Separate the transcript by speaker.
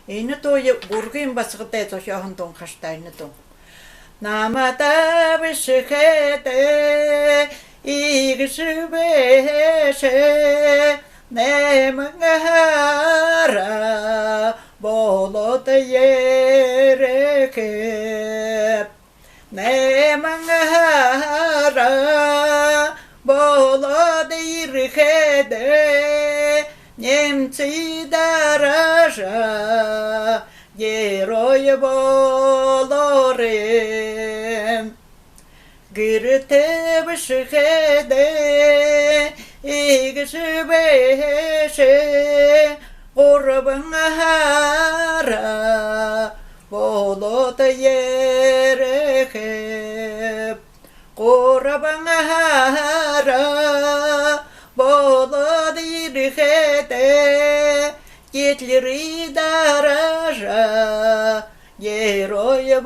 Speaker 1: Ini to ye burgin basgete to shahan ton khashtaine to. Namata bishkhete igshbeshe nemangara bolot yereke nemangara bolot yereke немцы дорожа герои болоры гирте бшхеде игшбеше урбангара болот ерехе урбангара болот ерехе Гитлери дорожа, герои